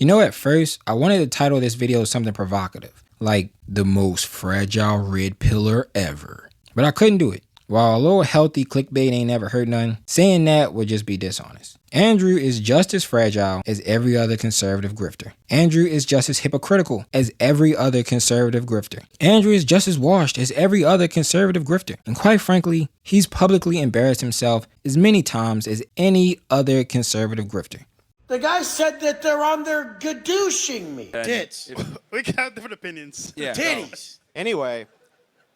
You know, at first, I wanted to title this video something provocative, like the most fragile red pillar ever. But I couldn't do it. While a little healthy clickbait ain't never hurt none, saying that would just be dishonest. Andrew is just as fragile as every other conservative grifter. Andrew is just as hypocritical as every other conservative grifter. Andrew is just as washed as every other conservative grifter. And quite frankly, he's publicly embarrassed himself as many times as any other conservative grifter. The guy said that they're on their gadooshing me. Tits. We can have different opinions. Yeah. Titties. Anyway,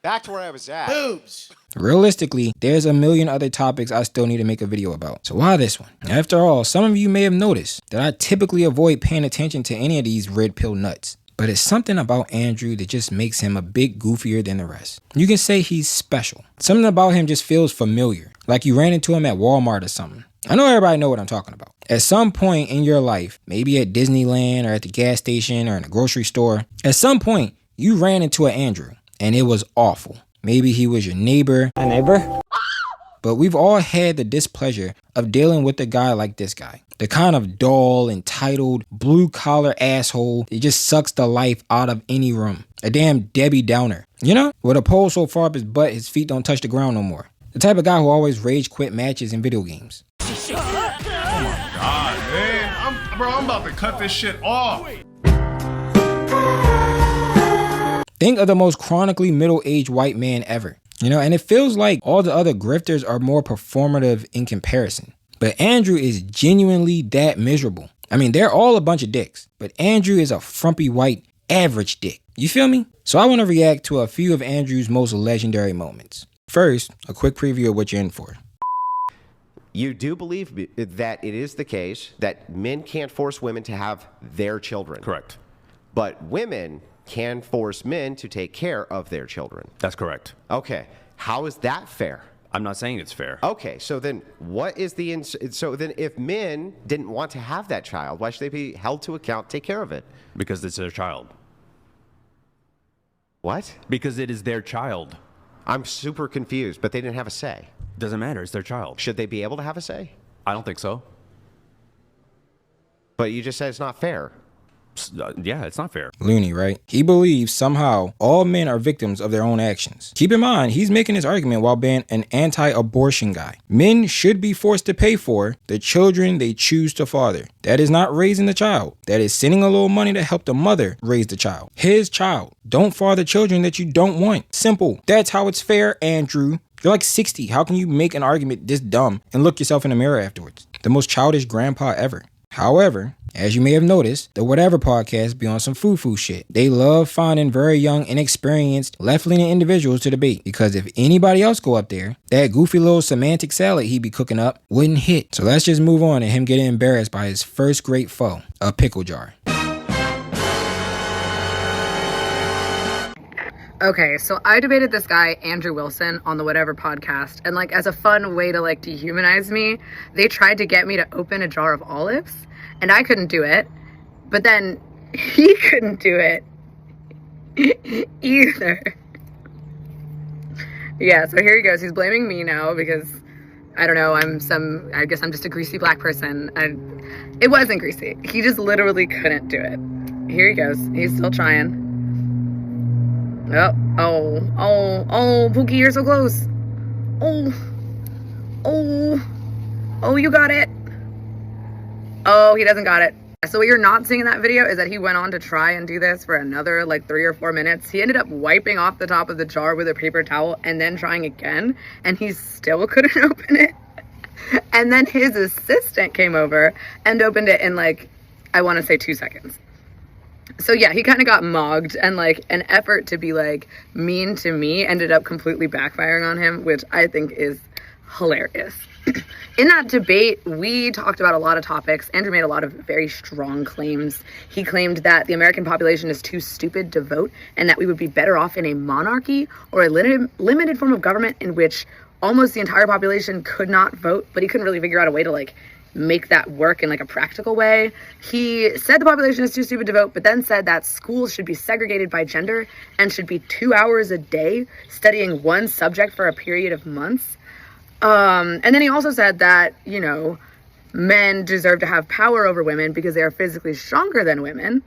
back to where I was at. Boobs. Realistically, there's a million other topics I still need to make a video about. So why this one? After all, some of you may have noticed that I typically avoid paying attention to any of these red pill nuts. But it's something about Andrew that just makes him a bit goofier than the rest. You can say he's special. Something about him just feels familiar, like you ran into him at Walmart or something. I know everybody know what I'm talking about. At some point in your life, maybe at Disneyland or at the gas station or in a grocery store, at some point you ran into an Andrew and it was awful. Maybe he was your neighbor. A neighbor? But we've all had the displeasure of dealing with a guy like this guy. The kind of dull, entitled, blue-collar asshole that just sucks the life out of any room. A damn Debbie Downer. You know? With a pole so far up his butt, his feet don't touch the ground no more. The type of guy who always rage quit matches in video games. Oh my God, man. I'm about to cut this shit off. Think of the most chronically middle-aged white man ever. You know, and it feels like all the other grifters are more performative in comparison. But Andrew is genuinely that miserable. I mean, they're all a bunch of dicks, but Andrew is a frumpy white average dick. You feel me? So I want to react to a few of Andrew's most legendary moments. First, a quick preview of what you're in for. You do believe that it is the case that men can't force women to have their children. Correct. But women can force men to take care of their children. That's correct. Okay. How is that fair? I'm not saying it's fair. Okay, so then what is the... So then if men didn't want to have that child, why should they be held to account, take care of it? Because it's their child. What? Because it is their child. I'm super confused, but they didn't have a say. Doesn't matter. It's their child. Should they be able to have a say? I don't think so. But you just said it's not fair. Yeah, it's not fair. Looney, right? He believes somehow all men are victims of their own actions. Keep in mind, he's making his argument while being an anti-abortion guy. Men should be forced to pay for the children they choose to father. That is not raising the child. That is sending a little money to help the mother raise the child. His child. Don't father children that you don't want. Simple. That's how it's fair, Andrew. You're like 60. How can you make an argument this dumb and look yourself in the mirror afterwards? The most childish grandpa ever. However, as you may have noticed, the Whatever podcast be on some foo-foo shit. They love finding very young, inexperienced, left-leaning individuals to debate. Because if anybody else go up there, that goofy little semantic salad he be cooking up wouldn't hit. So let's just move on to him getting embarrassed by his first great foe, a pickle jar. Okay, so I debated this guy, Andrew Wilson, on the Whatever podcast, and like as a fun way to like dehumanize me, they tried to get me to open a jar of olives, and I couldn't do it, but then he couldn't do it either. Yeah, so here he goes. He's blaming me now because, I don't know, I guess I'm just a greasy black person. It wasn't greasy. He just literally couldn't do it. Here he goes. He's still trying. Oh, Pookie, you're so close. Oh, you got it. Oh, he doesn't got it. So what you're not seeing in that video is that he went on to try and do this for another like 3 or 4 minutes. He ended up wiping off the top of the jar with a paper towel and then trying again, and he still couldn't open it. And then his assistant came over and opened it in like, I want to say 2 seconds. So yeah, he kind of got mogged, and like an effort to be like mean to me ended up completely backfiring on him, which I think is hilarious. In that debate, we talked about a lot of topics. Andrew made a lot of very strong claims. He claimed that the American population is too stupid to vote and that we would be better off in a monarchy or a limited form of government in which almost the entire population could not vote, but he couldn't really figure out a way to like make that work in like a practical way. He said the population is too stupid to vote, but then said that schools should be segregated by gender and should be 2 hours a day studying one subject for a period of months. And then he also said that, you know, men deserve to have power over women because they are physically stronger than women.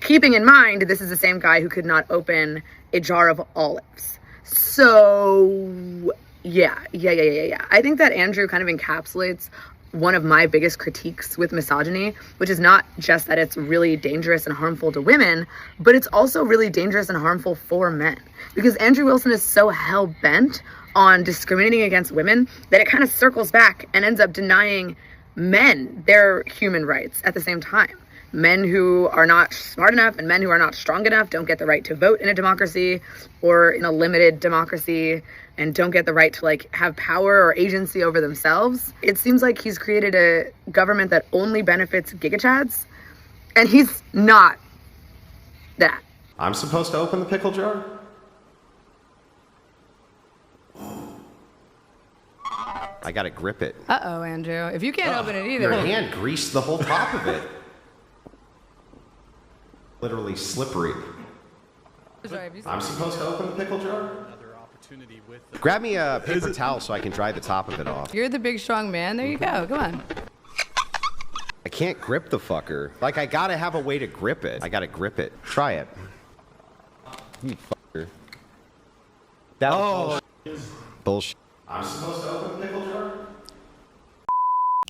Keeping in mind, this is the same guy who could not open a jar of olives. So, yeah. I think that Andrew kind of encapsulates one of my biggest critiques with misogyny, which is not just that it's really dangerous and harmful to women, but it's also really dangerous and harmful for men. Because Andrew Wilson is so hell-bent on discriminating against women that it kind of circles back and ends up denying men their human rights at the same time. Men who are not smart enough and men who are not strong enough don't get the right to vote in a democracy or in a limited democracy, and don't get the right to like have power or agency over themselves. It seems like he's created a government that only benefits gigachads, and he's not that. I'm supposed to open the pickle jar? I gotta grip it. Uh-oh, Andrew. If you can't open it either. Your hand greased the whole top of it. Literally slippery. I'm supposed to open the pickle jar? Grab me a paper towel so I can dry the top of it off. You're the big strong man. There you go. Come on. I can't grip the fucker. Like, I gotta have a way to grip it. I gotta grip it. Try it. You fucker. That was bullshit. I'm supposed to open the pickle jar?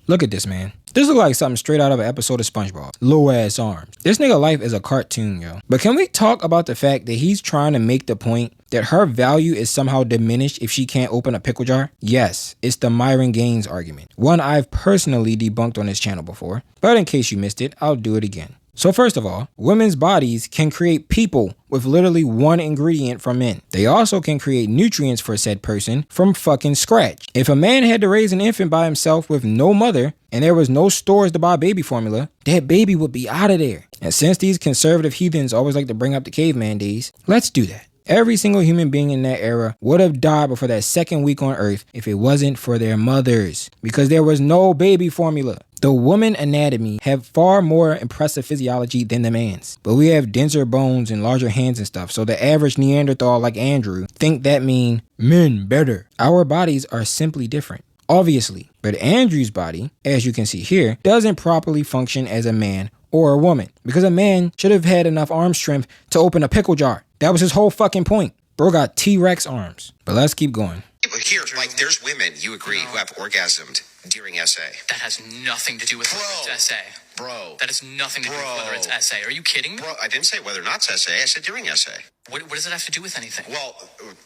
Look at this, man. This looks like something straight out of an episode of SpongeBob. Low ass arms. This nigga life is a cartoon, yo. But can we talk about the fact that he's trying to make the point that her value is somehow diminished if she can't open a pickle jar? Yes, it's the Myron Gaines argument. One I've personally debunked on this channel before. But in case you missed it, I'll do it again. So first of all, women's bodies can create people with literally one ingredient from men. They also can create nutrients for said person from fucking scratch. If a man had to raise an infant by himself with no mother and there was no stores to buy baby formula, that baby would be out of there. And since these conservative heathens always like to bring up the caveman days, let's do that. Every single human being in that era would have died before that second week on Earth if it wasn't for their mothers, because there was no baby formula. The woman anatomy have far more impressive physiology than the man's, but we have denser bones and larger hands and stuff, so the average Neanderthal like Andrew think that mean men better. Our bodies are simply different, obviously, but Andrew's body, as you can see here, doesn't properly function as a man or a woman, because a man should have had enough arm strength to open a pickle jar. That was his whole fucking point. Bro got T-Rex arms. But let's keep going. Here, like, there's women, you agree, who have orgasmed during SA. That has nothing to do with whether it's SA. Bro. That has nothing to do with whether it's SA. Are you kidding me? Bro, I didn't say whether or not it's SA. I said during SA. What does it have to do with anything? Well,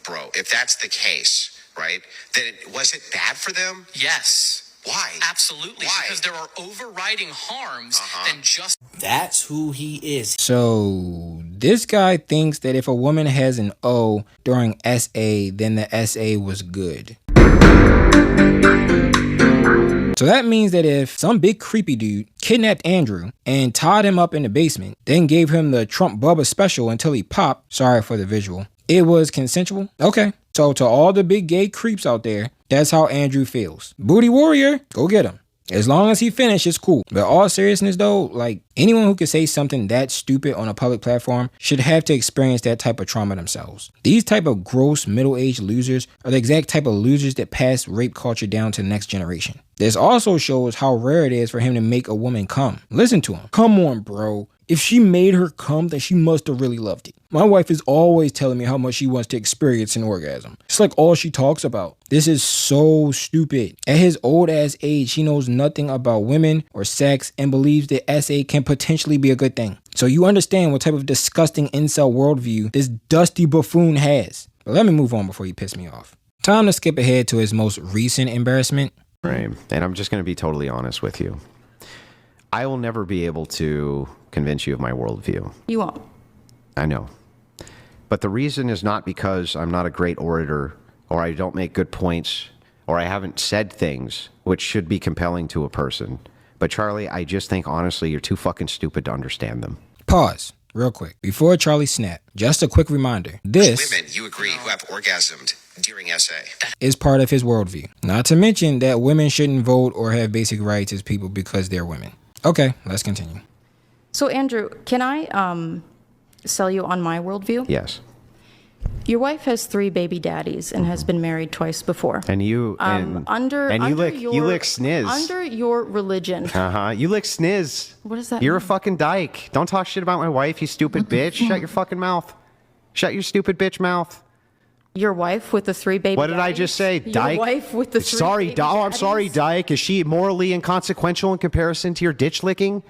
bro, if that's the case, right, then was it bad for them? Yes. Why? Absolutely. Why? Because there are overriding harms than just... That's who he is. So this guy thinks that if a woman has an O during SA, then the SA was good. So that means that if some big creepy dude kidnapped Andrew and tied him up in the basement, then gave him the Trump Bubba special until he popped, sorry for the visual, it was consensual? Okay. So to all the big gay creeps out there, that's how Andrew feels. Booty warrior, go get him. As long as he finishes, cool. But all seriousness though, like, anyone who could say something that stupid on a public platform should have to experience that type of trauma themselves. These type of gross middle-aged losers are the exact type of losers that pass rape culture down to the next generation. This also shows how rare it is for him to make a woman come. Listen to him. Come on, bro. If she made her come, then she must have really loved it. My wife is always telling me how much she wants to experience an orgasm. It's like all she talks about. This is so stupid. At his old ass age, he knows nothing about women or sex and believes that SA can potentially be a good thing. So you understand what type of disgusting incel worldview this dusty buffoon has. But let me move on before you piss me off. Time to skip ahead to his most recent embarrassment. Right. And I'm just going to be totally honest with you. I will never be able to convince you of my worldview. You won't. I know. But the reason is not because I'm not a great orator, or I don't make good points, or I haven't said things which should be compelling to a person. But Charlie, I just think honestly you're too fucking stupid to understand them. Pause. Real quick. Before Charlie snap, just a quick reminder. This women, you agree, who have orgasmed during SA. is part of his worldview. Not to mention that women shouldn't vote or have basic rights as people because they're women. Okay, let's continue. So Andrew, can I sell you on my worldview? Yes. Your wife has 3 baby daddies and has been married twice before. And you you lick sniz. Under your religion. You lick sniz. What does that You're mean? a fucking dyke. Don't talk shit about my wife, you stupid bitch. Shut your fucking mouth. Shut your stupid bitch mouth. Your wife with the 3 baby What did I daddies? just say? Dyke? Your wife with the 3 Sorry, baby I'm sorry, daddies? dyke. Is she morally inconsequential in comparison to your ditch licking?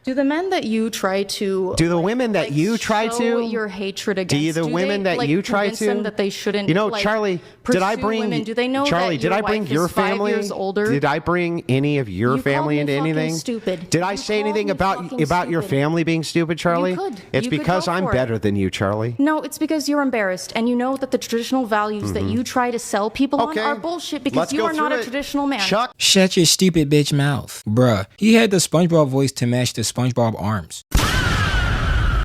Do the men that you try to... Do the women that you try show to... your hatred against... Do you the women they, that you try convince to... them that they shouldn't, You know, like, Charlie, did I pursue bring... women? Do they know Charlie, that did I your bring wife your is 5 family? years older? Did I bring any of your You family called into me fucking anything? stupid. Did I You say called anything me about fucking your stupid. family being stupid, Charlie? You could. It's You could because go I'm for it. better than you, Charlie. No, it's because you're embarrassed, and you know that the traditional values that you try to sell people on Okay. are bullshit because Let's you go are not through a it. traditional man. Chuck. Shut your stupid bitch mouth. Bruh, he had the SpongeBob voice to match the SpongeBob arms.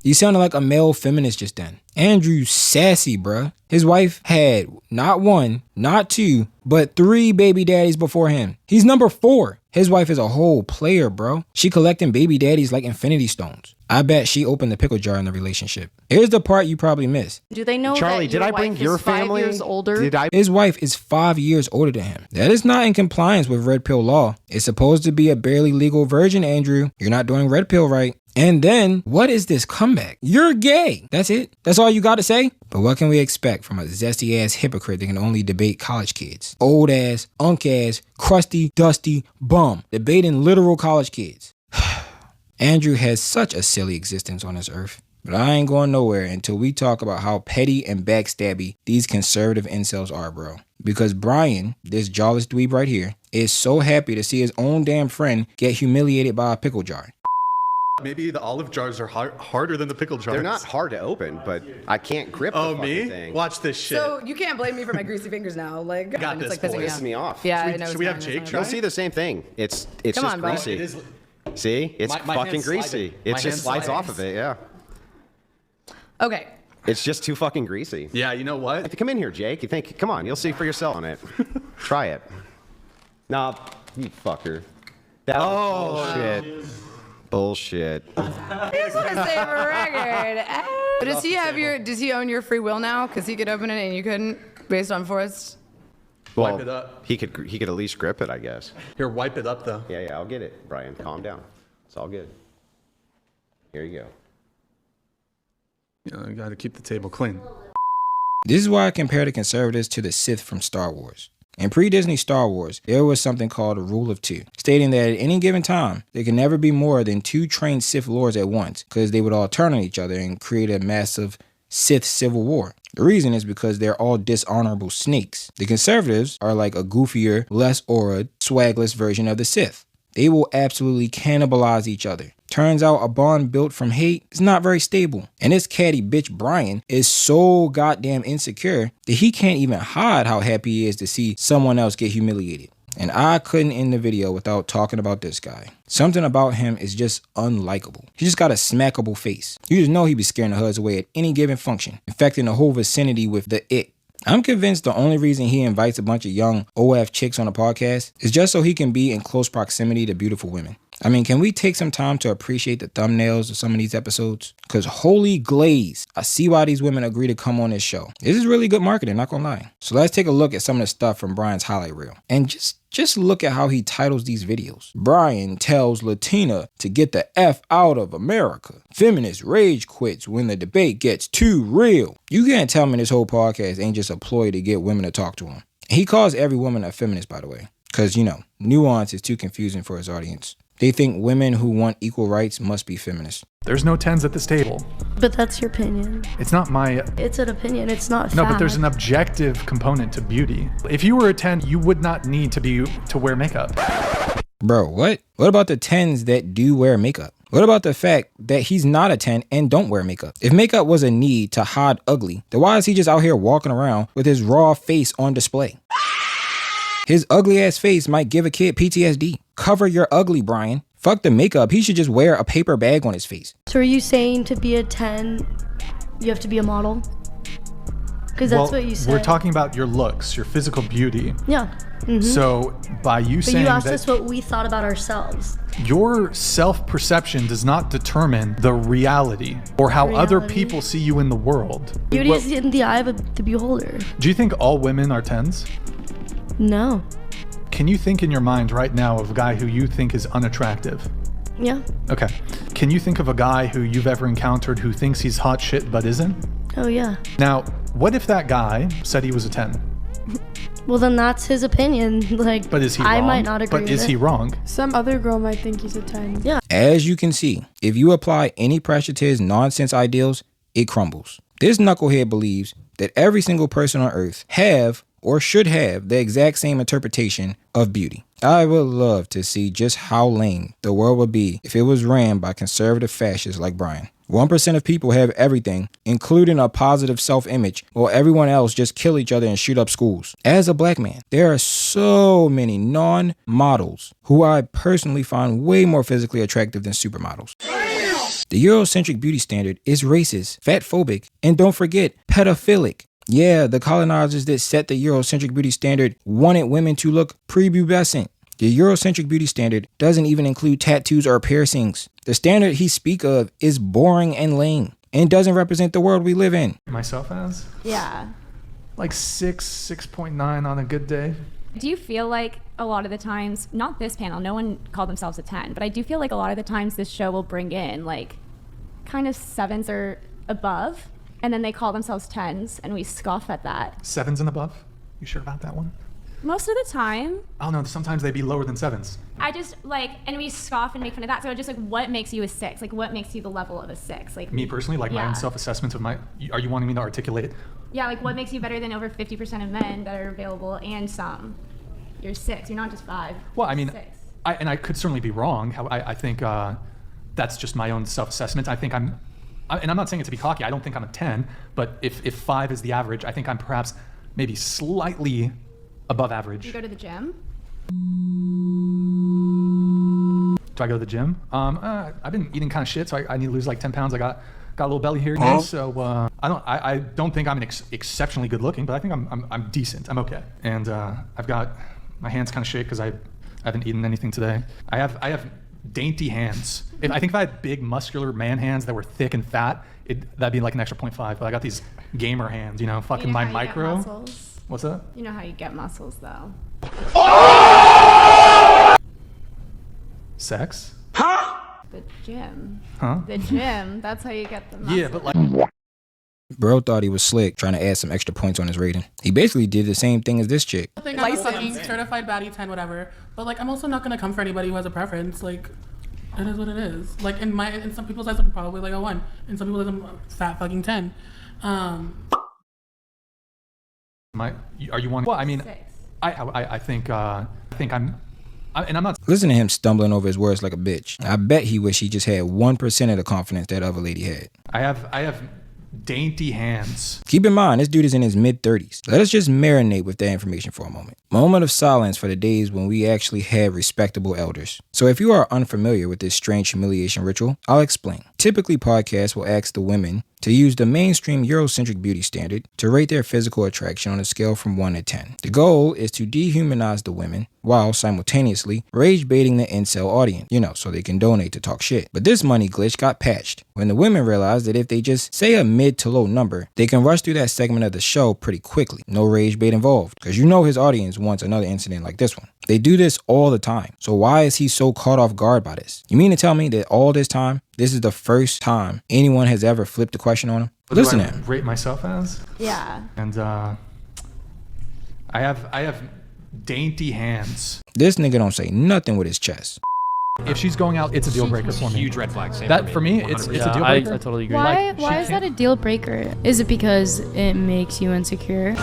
You sounded like a male feminist just then. Andrew's sassy, bruh. His wife had not 1, not 2, but 3 baby daddies before him. He's number 4. His wife is a whole player, bro. She collecting baby daddies like infinity stones. I bet she opened the pickle jar in the relationship. Here's the part you probably missed. Do they know Charlie, that did your I bring wife your is 5 family? years older? Did I? His wife is 5 years older than him. That is not in compliance with red pill law. It's supposed to be a barely legal virgin, Andrew. You're not doing red pill right. And then, what is this comeback? You're gay. That's it? That's all you got to say? But what can we expect from a zesty ass hypocrite that can only debate college kids? Old ass, unk ass, crusty, dusty bum. Debating literal college kids. Andrew has such a silly existence on this earth. But I ain't going nowhere until we talk about how petty and backstabby these conservative incels are, bro. Because Brian, this jawless dweeb right here, is so happy to see his own damn friend get humiliated by a pickle jar. Maybe the olive jars are harder than the pickle jars. They're not hard to open, but I can't grip the fucking thing. Watch this shit. So you can't blame me for my greasy fingers now. Like, Got it's this, like pissing boys. me Pisses me off. Yeah, Should we- I know. should it's we have fine, Jake it's try? You'll see the same thing. It's Come just on, bro. greasy. It is. See? It's My fucking hand's greasy. sliding. It My just hand's slides sliding. off of it, yeah. fine. Okay. It's just too fucking greasy. Yeah, you know what? Come in here, Jake. You think, come on, you'll see for yourself on it. Try it. Nah, you fucker. That bullshit. Bullshit. I just want to say for a record. Does he own your free will now? Because he could open it and you couldn't, based on Forrest. Well, Wipe it up. He could at least grip it, I guess. Here, wipe it up, though. Yeah, I'll get it, Brian. Calm down. It's all good. Here you go. You know, you got to keep the table clean. This is why I compare the conservatives to the Sith from Star Wars. In pre-Disney Star Wars, there was something called a Rule of Two, stating that at any given time, there can never be more than 2 trained Sith Lords at once, because they would all turn on each other and create a massive Sith civil war. The reason is because they're all dishonorable snakes. The conservatives are like a goofier, less aura, swagless version of the Sith. They will absolutely cannibalize each other. Turns out a bond built from hate is not very stable. And this catty bitch Brian is so goddamn insecure that he can't even hide how happy he is to see someone else get humiliated. And I couldn't end the video without talking about this guy. Something about him is just unlikable. He just got a smackable face. You just know he be scaring the hoods away at any given function, infecting the whole vicinity with the ick. I'm convinced the only reason he invites a bunch of young OF chicks on a podcast is just so he can be in close proximity to beautiful women. I mean, can we take some time to appreciate the thumbnails of some of these episodes? Because holy glaze, I see why these women agree to come on this show. This is really good marketing, not gonna lie. So let's take a look at some of the stuff from Brian's highlight reel. And just look at how he titles these videos. Brian tells Latina to get the F out of America. Feminist rage quits when the debate gets too real. You can't tell me this whole podcast ain't just a ploy to get women to talk to him. He calls every woman a feminist, by the way. Because, you know, nuance is too confusing for his audience. They think women who want equal rights must be feminists. There's no 10s at this table. But that's your opinion. It's not my... It's an opinion, it's not No, fact. but there's an objective component to beauty. If you were a 10, you would not need to wear makeup. Bro, what? What about the 10s that do wear makeup? What about the fact that he's not a 10 and don't wear makeup? If makeup was a need to hide ugly, then why is he just out here walking around with his raw face on display? His ugly ass face might give a kid PTSD. Cover your ugly, Brian. Fuck the makeup. He should just wear a paper bag on his face. So are you saying to be a 10, you have to be a model? Because that's what you said. We're talking about your looks, your physical beauty. Yeah. So by you But saying you asked that us what we thought about ourselves. your self-perception does not determine the reality or how other Reality. people see you in the world. Beauty is in the eye of the beholder. Do you think all women are 10s? No. Can you think in your mind right now of a guy who you think is unattractive? Yeah. Okay. Can you think of a guy who you've ever encountered who thinks he's hot shit but isn't? Oh, yeah. Now, what if that guy said he was a 10? Well, then that's his opinion. Like, But is he wrong? I might not agree But with is it. he wrong? Some other girl might think he's a 10. Yeah. As you can see, if you apply any pressure to his nonsense ideals, it crumbles. This knucklehead believes that every single person on earth have or should have the exact same interpretation of beauty. I would love to see just how lame the world would be if it was ran by conservative fascists like Brian. 1% of people have everything, including a positive self-image, while everyone else just kill each other and shoot up schools. As a black man, there are so many non-models who I personally find way more physically attractive than supermodels. The Eurocentric beauty standard is racist, fatphobic, and don't forget, pedophilic. Yeah, the colonizers that set the Eurocentric beauty standard wanted women to look prepubescent. The Eurocentric beauty standard doesn't even include tattoos or piercings. The standard he speak of is boring and lame and doesn't represent the world we live in. Myself as? Yeah. Like 6.9 on a good day. Do you feel like a lot of the times, not this panel, no one called themselves a 10, but I do feel like a lot of the times this show will bring in like kind of 7s or above, and then they call themselves 10s and we scoff at that. 7s and above? You sure about that one? Most of the time. I don't know, sometimes they'd be lower than 7s. I just like, and we scoff and make fun of that. So just like, what makes you a 6? Like, what makes you the level of a 6? Like Me personally, like my own self-assessment of my, are you wanting me to articulate? Yeah, like what makes you better than over 50% of men that are available and some? You're 6, you're not just 5. Well, I mean, 6. I could certainly be wrong. I think that's just my own self-assessment. I think and I'm not saying it to be cocky, I don't think I'm a 10, but if 5 is the average, I think I'm perhaps maybe slightly above average. Do you go to the gym? Do I go to the gym? I've been eating kind of shit, so I need to lose like 10 pounds. I got a little belly here, you know, so I don't think I'm exceptionally good looking, but I think I'm decent. I'm okay. And I've got my hands kind of shake because I haven't eaten anything today. I have dainty hands. I think if I had big muscular man hands that were thick and fat, that'd be like an extra 0.5. But I got these gamer hands, you know, fucking my micro. What's that? You know how you get muscles though. Sex? The gym. Huh? The gym. That's how you get the muscles. Yeah, but like. Bro thought he was slick, trying to add some extra points on his rating. He basically did the same thing as this chick. I think I'm a fucking certified baddie 10, whatever. But like, I'm also not gonna come for anybody who has a preference. Like, it is what it is. Like in some people's eyes, I'm probably like a 1. In some people's eyes, I'm a fat fucking 10. Are you one? Well, I mean, I think I'm not. Listen to him stumbling over his words like a bitch. I bet he wish he just had 1% of the confidence that other lady had. I have dainty hands. Keep in mind, this dude is in his mid-30s. Let us just marinate with that information for a moment. Moment of silence for the days when we actually had respectable elders. So if you are unfamiliar with this strange humiliation ritual, I'll explain. Typically, podcasts will ask the women to use the mainstream Eurocentric beauty standard to rate their physical attraction on a scale from 1 to 10. The goal is to dehumanize the women while simultaneously rage baiting the incel audience, you know, so they can donate to talk shit. But this money glitch got patched when the women realized that if they just say a mid to low number, they can rush through that segment of the show pretty quickly. No rage bait involved, because you know his audience wants another incident like this one. They do this all the time. So why is he so caught off guard by this? You mean to tell me that all this time, this is the first time anyone has ever flipped a question on him? Listen to him. Rate myself as? Yeah. And I have dainty hands. This nigga don't say nothing with his chest. If she's going out, it's a deal breaker for me. Huge red flag. That for me, it's a deal breaker. I totally agree. Why is that a deal breaker? Is it because it makes you insecure?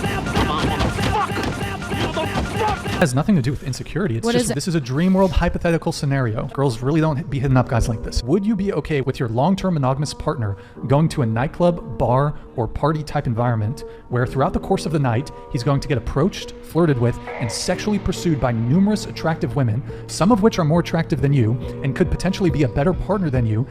It has nothing to do with insecurity. It's just this is a dream world hypothetical scenario. Girls really don't be hitting up guys like this. Would you be okay with your long-term monogamous partner going to a nightclub, bar, or party type environment where throughout the course of the night, he's going to get approached, flirted with, and sexually pursued by numerous attractive women, some of which are more attractive than you and could potentially be a better partner than you?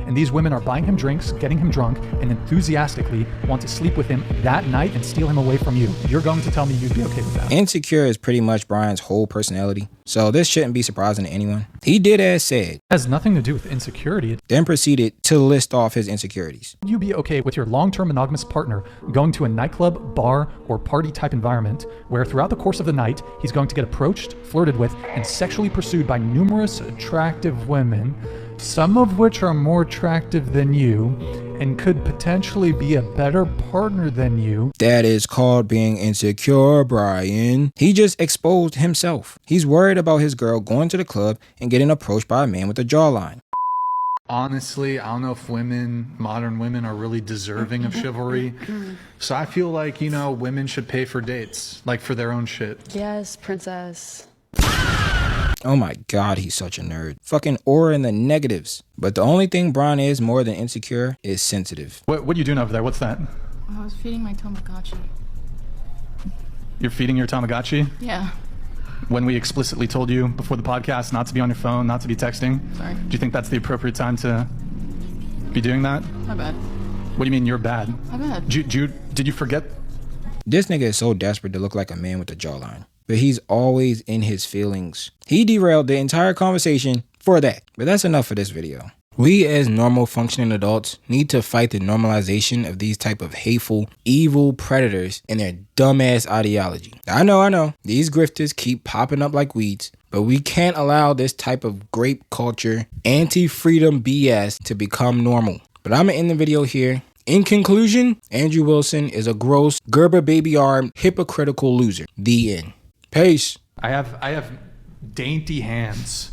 And these women are buying him drinks, getting him drunk, and enthusiastically want to sleep with him that night and steal him away from you. You're going to tell me you'd be okay with that? Insecure is pretty much Brian's whole personality, so this shouldn't be surprising to anyone. He did as said. It has nothing to do with insecurity. Then proceeded to list off his insecurities. Would you be okay with your long-term monogamous partner going to a nightclub, bar, or party type environment where throughout the course of the night, he's going to get approached, flirted with, and sexually pursued by numerous attractive women, some of which are more attractive than you and could potentially be a better partner than you? That is called being insecure, Brian. He just exposed himself. He's worried about his girl going to the club and getting approached by a man with a jawline. Honestly, I don't know if modern women are really deserving of chivalry. So I feel like, women should pay for dates, like for their own shit. Yes, princess. Oh my god, he's such a nerd. Fucking aura in the negatives. But the only thing Brian is more than insecure is sensitive. What are you doing over there? What's that? I was feeding my Tamagotchi. You're feeding your Tamagotchi? Yeah. When we explicitly told you before the podcast not to be on your phone, not to be texting. Sorry. Do you think that's the appropriate time to be doing that? My bad. What do you mean you're bad? My bad. Did you forget? This nigga is so desperate to look like a man with a jawline. But he's always in his feelings. He derailed the entire conversation for that. But that's enough for this video. We as normal functioning adults need to fight the normalization of these type of hateful, evil predators and their dumbass ideology. I know, these grifters keep popping up like weeds, but we can't allow this type of grape culture, anti-freedom BS to become normal. But I'm gonna end the video here. In conclusion, Andrew Wilson is a gross, Gerber baby armed, hypocritical loser. The end. Peace. I have dainty hands.